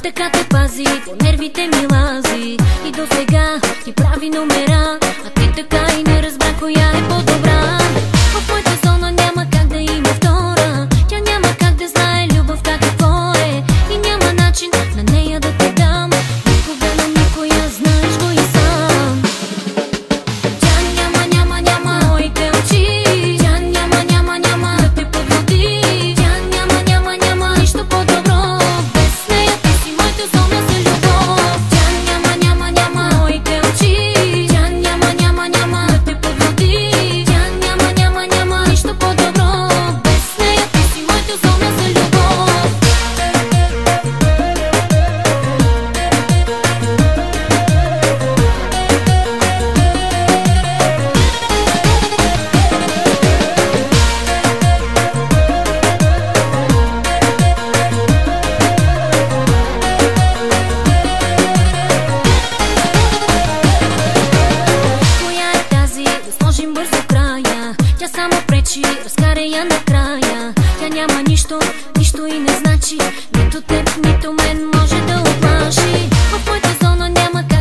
така те пази, по нервите ми лази. И до сега ти прави номера, а ти така и не разбра коя е по-добра. В моята зона няма как да има втора, тя няма как да знае любовта какво е. И няма начин на нея да те дам, никога на никоя, знаеш го и сам. Тя няма моите очи, тя няма да те подводи. Тя няма нищо по-добро, без нея ти си моята зона за любов. Тя няма моите очи, тя няма да те подводи. Тя няма нищо по-добро, без нея ти си моята зона за любов. Коя е тази, да сложим бързо края? Тя само пречи, разкарай я накрая. Тя няма нищо и не значи, нито теб, нито мен може да оплаши. В моята зона няма как